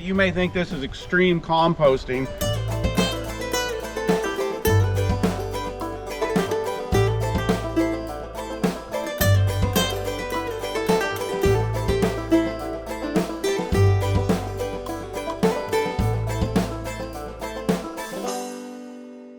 You may think this is extreme composting.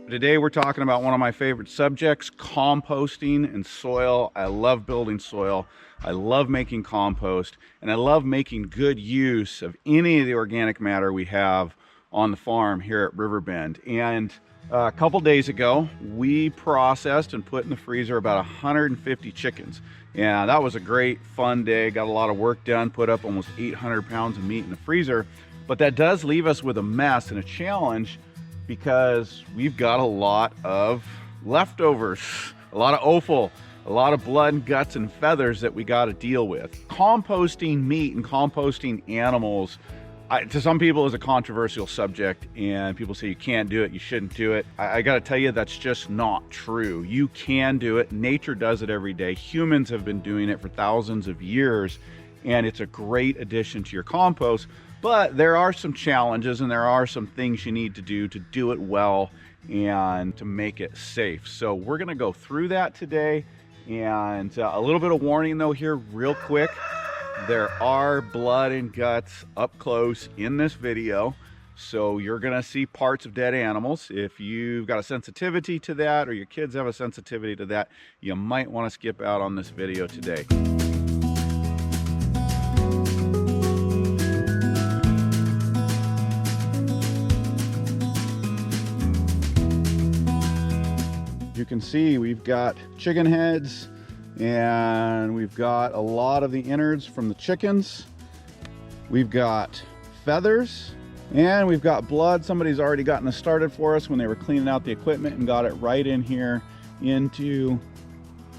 Today we're talking about one of my favorite subjects, composting and soil. I love building soil. I love making compost, and I love making good use of any of the organic matter we have on the farm here at Riverbend. And a couple days ago, we processed and put in the freezer about 150 chickens. And that was a great, fun day. Got a lot of work done, put up almost 800 pounds of meat in the freezer. But that does leave us with a mess and a challenge, because we've got a lot of leftovers, a lot of offal, a lot of blood and guts and feathers that we got to deal with. Composting meat and composting animals, to some people, is a controversial subject, and people say you can't do it, you shouldn't do it. I got to tell you, that's just not true. You can do it. Nature does it every day. Humans have been doing it for thousands of years, and it's a great addition to your compost. But there are some challenges, and there are some things you need to do it well and to make it safe. So we're gonna go through that today. And a little bit of warning though here real quick. There are blood and guts up close in this video. So you're gonna see parts of dead animals. If you've got a sensitivity to that, or your kids have a sensitivity to that, you might wanna skip out on this video today. You can see we've got chicken heads, and we've got a lot of the innards from the chickens. We've got feathers, and we've got blood. Somebody's already gotten this started for us when they were cleaning out the equipment and got it right in here into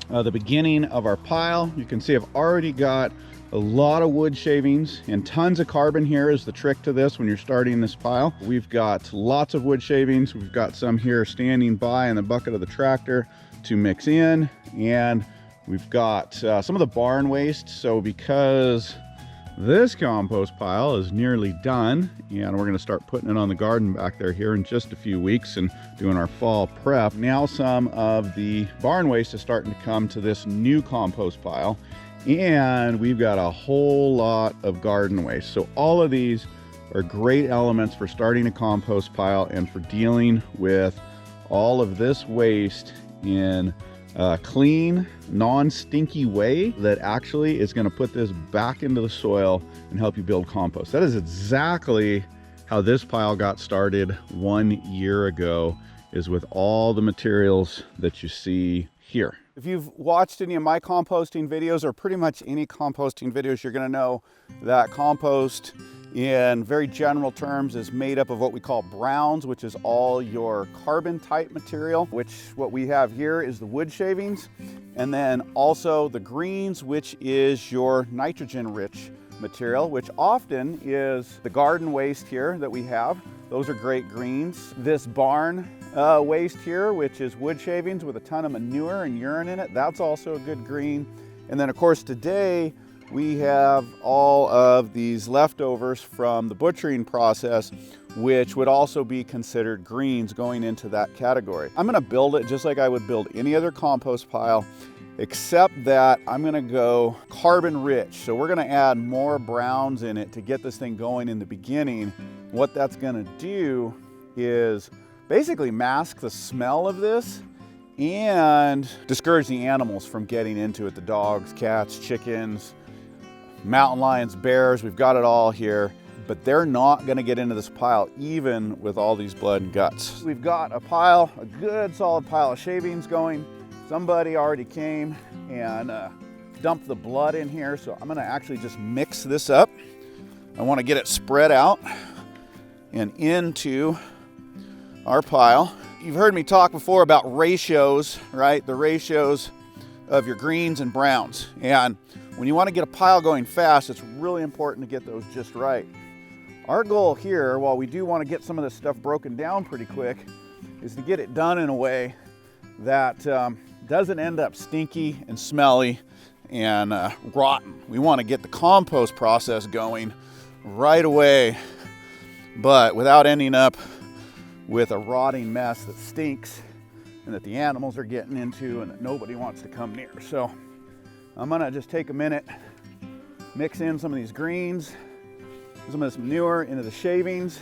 the beginning of our pile. You can see I've already got a lot of wood shavings and tons of carbon. Here is the trick to this when you're starting this pile. We've got lots of wood shavings. We've got some here standing by in the bucket of the tractor to mix in, and we've got some of the barn waste. So because this compost pile is nearly done, and we're going to start putting it on the garden back there here in just a few weeks and doing our fall prep. Now some of the barn waste is starting to come to this new compost pile. And we've got a whole lot of garden waste. So all of these are great elements for starting a compost pile and for dealing with all of this waste in a clean, non-stinky way that actually is going to put this back into the soil and help you build compost. That is exactly how this pile got started 1 year ago, is with all the materials that you see here. If you've watched any of my composting videos, or pretty much any composting videos, you're going to know that compost, in very general terms, is made up of what we call browns, which is all your carbon type material, which what we have here is the wood shavings, and then also the greens, which is your nitrogen rich material, which often is the garden waste here that we have. Those are great greens. This barn waste here, which is wood shavings with a ton of manure and urine in it, that's also a good green. And then of course today we have all of these leftovers from the butchering process, which would also be considered greens going into that category. I'm going to build it just like I would build any other compost pile, except that I'm going to go carbon rich. So we're going to add more browns in it to get this thing going in the beginning. What that's going to do is basically mask the smell of this and discourage the animals from getting into it. The dogs, cats, chickens, mountain lions, bears, we've got it all here, but they're not going to get into this pile even with all these blood and guts. We've got a pile, a good solid pile of shavings going. Somebody already came and dumped the blood in here, so I'm going to actually just mix this up. I want to get it spread out and into our pile. You've heard me talk before about ratios, right? The ratios of your greens and browns. And when you want to get a pile going fast, it's really important to get those just right. Our goal here, while we do want to get some of this stuff broken down pretty quick, is to get it done in a way that doesn't end up stinky and smelly and rotten. We want to get the compost process going right away but without ending up with a rotting mess that stinks and that the animals are getting into and that nobody wants to come near. So I'm gonna just take a minute, mix in some of these greens, some of this manure into the shavings.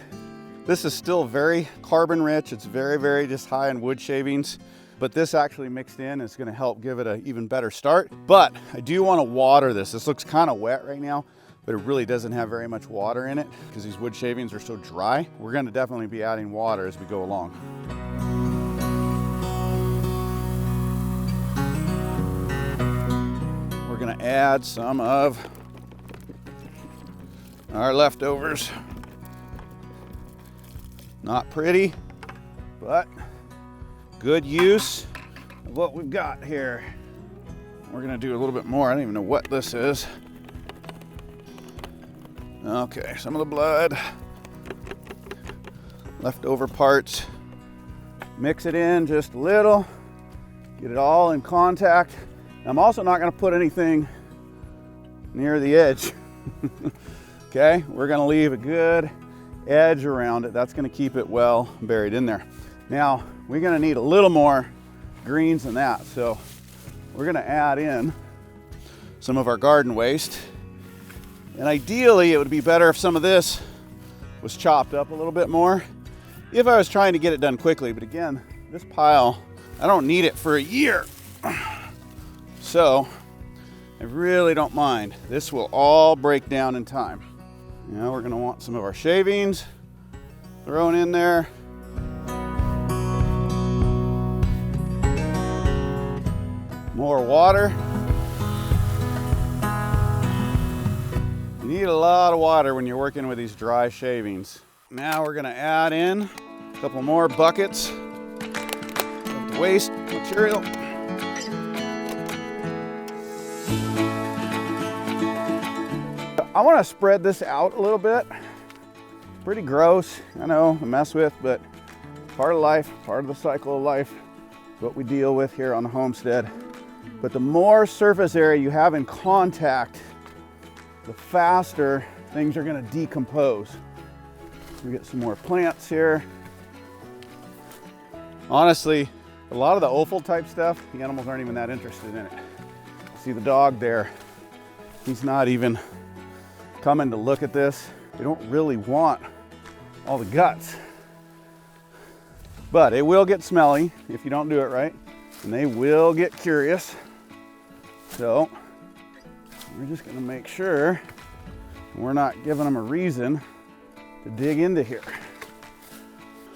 This is still very carbon rich. It's very, very just high in wood shavings, but this actually mixed in is gonna help give it an even better start. But I do wanna water this. This looks kind of wet right now, but it really doesn't have very much water in it because these wood shavings are so dry. We're gonna definitely be adding water as we go along. We're gonna add some of our leftovers. Not pretty, but good use of what we've got here. We're gonna do a little bit more. I don't even know what this is. Okay, some of the blood, leftover parts. Mix it in just a little, get it all in contact. I'm also not gonna put anything near the edge. Okay, we're gonna leave a good edge around it. That's gonna keep it well buried in there. Now, we're gonna need a little more greens than that. So we're gonna add in some of our garden waste. And ideally, it would be better if some of this was chopped up a little bit more if I was trying to get it done quickly. But again, this pile, I don't need it for a year. So I really don't mind. This will all break down in time. Now we're gonna want some of our shavings thrown in there. More water. You need a lot of water when you're working with these dry shavings. Now we're gonna add in a couple more buckets of the waste material. I want to spread this out a little bit. Pretty gross, I know, to mess with, but part of life, part of the cycle of life, what we deal with here on the homestead. But the more surface area you have in contact, the faster things are going to decompose. We get some more plants here. Honestly, a lot of the offal type stuff, the animals aren't even that interested in it. See the dog there, he's not even coming to look at this. They don't really want all the guts. But it will get smelly if you don't do it right, and they will get curious. So we're just gonna make sure we're not giving them a reason to dig into here.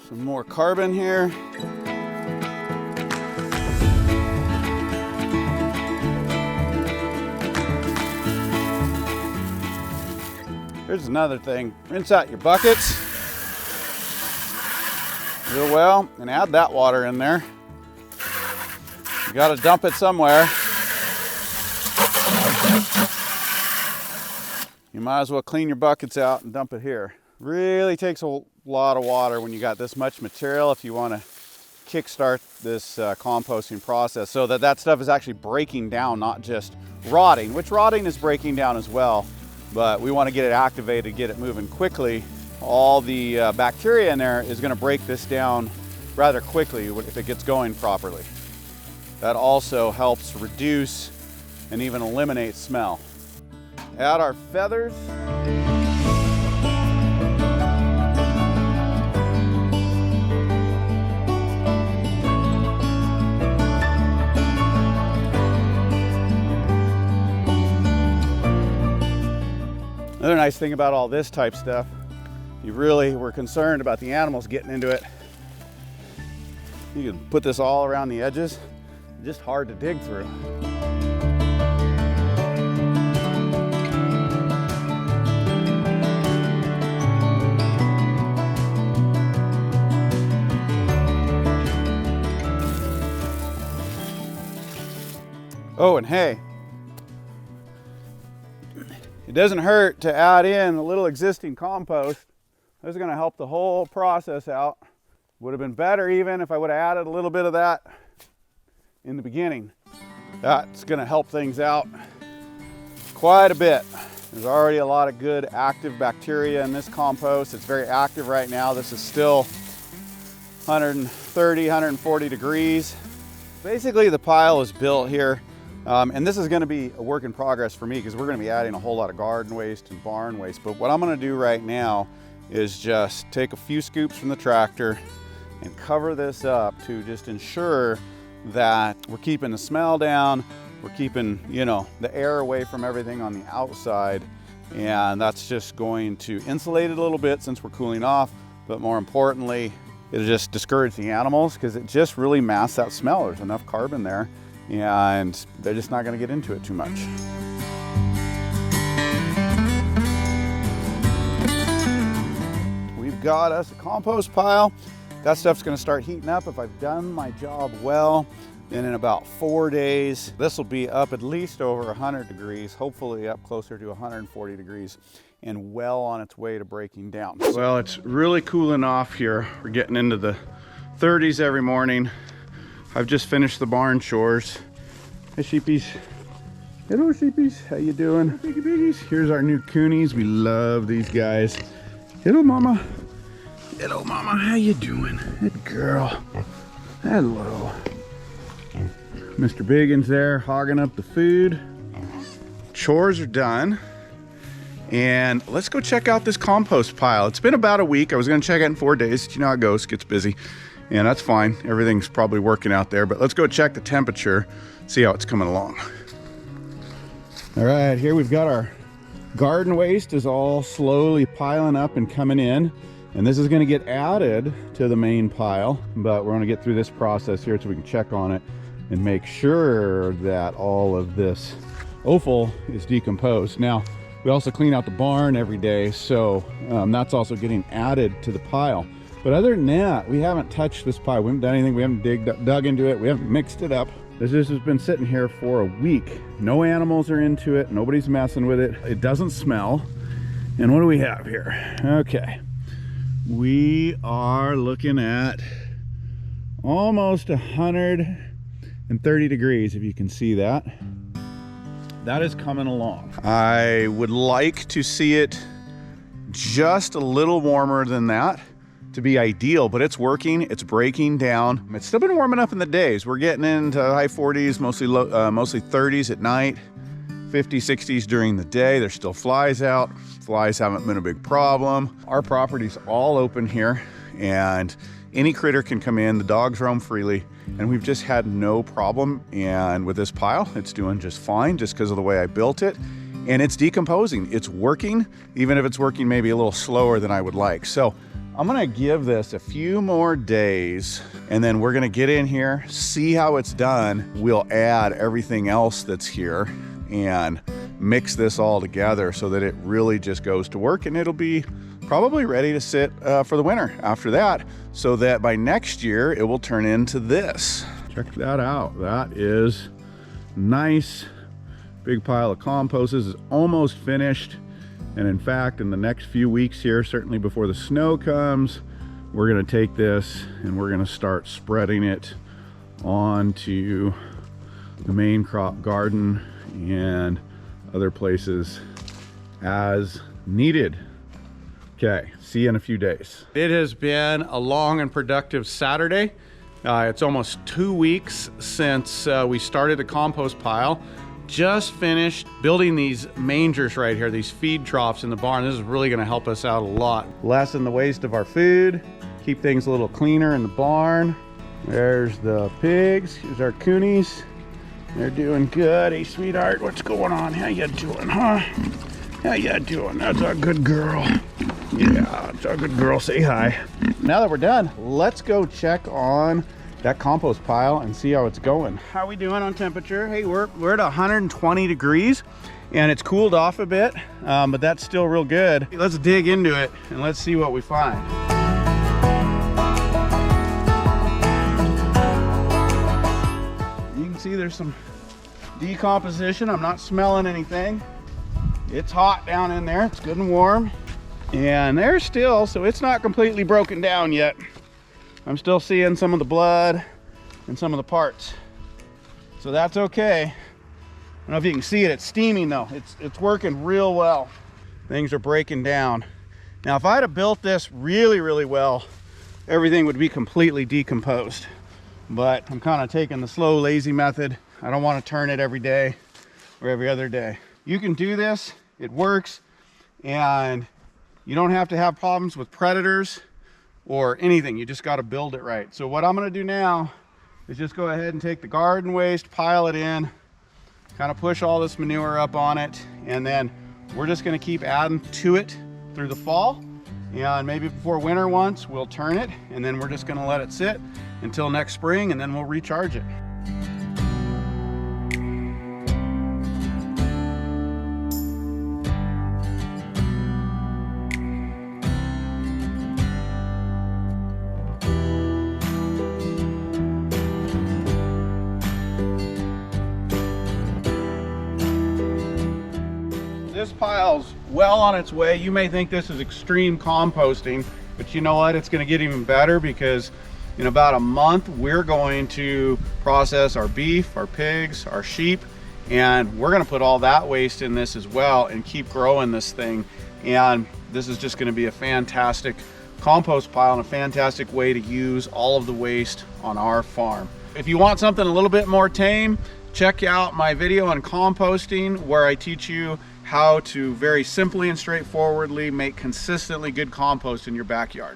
Some more carbon here. Here's another thing. Rinse out your buckets real well and add that water in there. You gotta dump it somewhere. You might as well clean your buckets out and dump it here. Really takes a lot of water when you got this much material if you want to kickstart this composting process so that stuff is actually breaking down, not just rotting, which rotting is breaking down as well. But we want to get it activated, get it moving quickly. All the bacteria in there is going to break this down rather quickly if it gets going properly. That also helps reduce and even eliminate smell. Add our feathers. Another nice thing about all this type stuff, you really were concerned about the animals getting into it. You can put this all around the edges, just hard to dig through. Oh, and hey, it doesn't hurt to add in a little existing compost. This is going to help the whole process out. Would have been better even if I would have added a little bit of that in the beginning. That's going to help things out quite a bit. There's already a lot of good active bacteria in this compost. It's very active right now. This is still 130, 140 degrees. Basically the pile is built here. And this is going to be a work in progress for me because we're going to be adding a whole lot of garden waste and barn waste. But what I'm going to do right now is just take a few scoops from the tractor and cover this up to just ensure that we're keeping the smell down, we're keeping, you know, the air away from everything on the outside. And that's just going to insulate it a little bit since we're cooling off. But more importantly, it'll just discourage the animals because it just really masks that smell. There's enough carbon there, and they're just not going to get into it too much. We've got us a compost pile. That stuff's going to start heating up. If I've done my job well, then in about 4 days, this will be up at least over 100 degrees, hopefully up closer to 140 degrees, and well on its way to breaking down. Well, it's really cooling off here. We're getting into the 30s every morning. I've just finished the barn chores. Hey, sheepies. Hello, sheepies. How you doing? Piggy piggies. Here's our new coonies. We love these guys. Hello, mama. Hello, mama. How you doing? Good girl. Hello. Mr. Biggins there hogging up the food. Chores are done. And let's go check out this compost pile. It's been about a week. I was going to check it in 4 days. You know how it goes. It gets busy. And that's fine. Everything's probably working out there. But let's go check the temperature, see how it's coming along. All right, here we've got our garden waste is all slowly piling up and coming in. And this is going to get added to the main pile. But we're going to get through this process here so we can check on it and make sure that all of this offal is decomposed. Now, we also clean out the barn every day, so that's also getting added to the pile. But other than that, we haven't touched this pile. We haven't done anything. We haven't dug into it. We haven't mixed it up. This has been sitting here for a week. No animals are into it. Nobody's messing with it. It doesn't smell. And what do we have here? Okay. We are looking at almost 130 degrees, if you can see that. That is coming along. I would like to see it just a little warmer than that to be ideal, but it's working. It's breaking down. It's still been warming up in the days. We're getting into high 40s, mostly 30s at night, 50s, 60s during the day. There's still flies out. Flies haven't been a big problem. Our property's all open here, and any critter can come in. The dogs roam freely, and we've just had no problem. And with this pile, it's doing just fine just because of the way I built it. And it's decomposing. It's working, even if it's working maybe a little slower than I would like. So I'm gonna give this a few more days, and then we're gonna get in here, see how it's done. We'll add everything else that's here and mix this all together so that it really just goes to work, and it'll be probably ready to sit for the winter after that, so that by next year it will turn into this. Check that out. That is nice. Big pile of compost. This is almost finished. And in fact, in the next few weeks here, certainly before the snow comes, we're gonna take this and we're gonna start spreading it onto the main crop garden and other places as needed. Okay, see you in a few days. It has been a long and productive Saturday. It's almost 2 weeks since we started the compost pile. Just finished building these mangers right here, these feed troughs in the barn. This is really gonna help us out a lot. Lessen the waste of our food, keep things a little cleaner in the barn. There's the pigs, here's our coonies. They're doing good. Hey, sweetheart, what's going on? How you doing, huh? How you doing? That's a good girl. Yeah, that's a good girl. Say hi. Now that we're done, let's go check on that compost pile and see how it's going. How are we doing on temperature? Hey, we're at 120 degrees and it's cooled off a bit, but that's still real good. Let's dig into it and let's see what we find. You can see there's some decomposition. I'm not smelling anything. It's hot down in there. It's good and warm. And there's still, so it's not completely broken down yet. I'm still seeing some of the blood and some of the parts. So that's okay. don't know if you can see it, it's steaming though. It's working real well. Things are breaking down. Now, if I'd have built this really, really well, everything would be completely decomposed. But I'm kind of taking the slow, lazy method. I don't want to turn it every day or every other day. You can do this, it works, and you don't have to have problems with predators or anything. You just got to build it right. So what I'm going to do now is just go ahead and take the garden waste, pile it in, kind of push all this manure up on it, and then we're just going to keep adding to it through the fall. And maybe before winter once, we'll turn it, and then we're just going to let it sit until next spring, and then we'll recharge it. This pile's well on its way. You may think this is extreme composting, but you know what? It's going to get even better, because in about a month, we're going to process our beef, our pigs, our sheep, and we're going to put all that waste in this as well and keep growing this thing. And this is just going to be a fantastic compost pile and a fantastic way to use all of the waste on our farm. If you want something a little bit more tame, check out my video on composting, where I teach you how to very simply and straightforwardly make consistently good compost in your backyard.